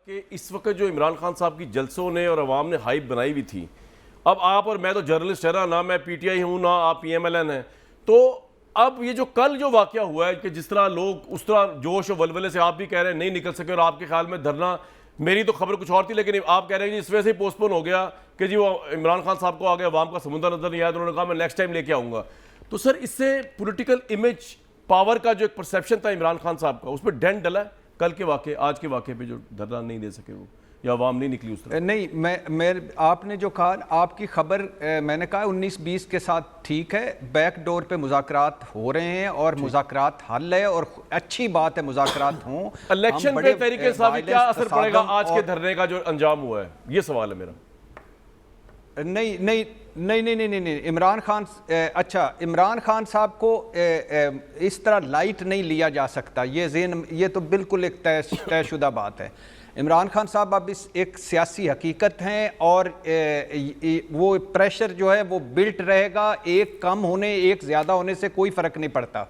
کہ اس وقت جو عمران خان صاحب کی جلسوں نے اور عوام نے ہائپ بنائی ہوئی تھی، اب آپ اور میں تو جرنلسٹ ہے نہ میں پی ٹی آئی ہوں نہ آپ پی ایم ایل این ہیں، تو اب یہ جو کل جو واقعہ ہوا ہے کہ جس طرح لوگ اس طرح جوش و ولولے سے آپ بھی کہہ رہے ہیں نہیں نکل سکے اور آپ کے خیال میں دھرنا، میری تو خبر کچھ اور تھی لیکن آپ کہہ رہے ہیں کہ اس وجہ سے ہی پوسٹ پون ہو گیا کہ جی وہ عمران خان صاحب کو آگے عوام کا سمندر نظر نہیں آیا تو انہوں نے کہا میں نیکسٹ ٹائم لے کے آؤں گا. تو سر اس سے پولیٹیکل امیج پاور کا جو ایک پرسیپشن تھا عمران خان صاحب کا اس پہ ڈینٹ ڈلا ہے کل کے واقعے آج کے واقعے پہ جو دھرنا نہیں دے سکے وہ یا عوام نہیں نکلی اس طرح؟ نہیں میں آپ نے جو کہا آپ کی خبر میں نے کہا 19-20 کے ساتھ ٹھیک ہے، بیک ڈور پہ مذاکرات ہو رہے ہیں اور مذاکرات حل ہے اور اچھی بات ہے مذاکرات ہوں. الیکشن پہ تحریک انصاف کیا اثر پڑے گا آج کے دھرنے کا جو انجام ہوا ہے، یہ سوال ہے میرا. نہیں عمران خان اچھا عمران خان صاحب کو اس طرح لائٹ نہیں لیا جا سکتا، یہ تو بالکل ایک طے شدہ بات ہے. عمران خان صاحب اب اس ایک سیاسی حقیقت ہیں اور وہ پریشر جو ہے وہ بلٹ رہے گا، ایک کم ہونے ایک زیادہ ہونے سے کوئی فرق نہیں پڑتا.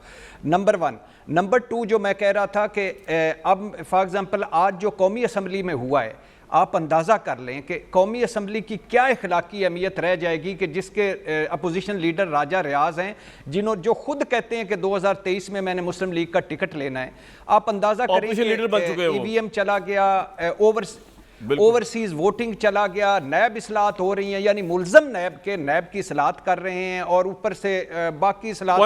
نمبر 1. نمبر 2 جو میں کہہ رہا تھا کہ اب فار ایگزامپل آج جو قومی اسمبلی میں ہوا ہے، آپ اندازہ کر لیں کہ قومی اسمبلی کی کیا اخلاقی اہمیت رہ جائے گی کہ جس کے اپوزیشن لیڈر راجہ ریاض ہیں جو خود کہتے ہیں کہ 2023 میں میں نے مسلم لیگ کا ٹکٹ لینا ہے. آپ اندازہ کریں کہ ای وی ایم چلا گیا، اوورسیز ووٹنگ چلا گیا، نیب اصلاحات ہو رہی ہیں، یعنی ملزم نیب کی اصلاحات کر رہے ہیں اور اوپر سے باقی اصلاحات.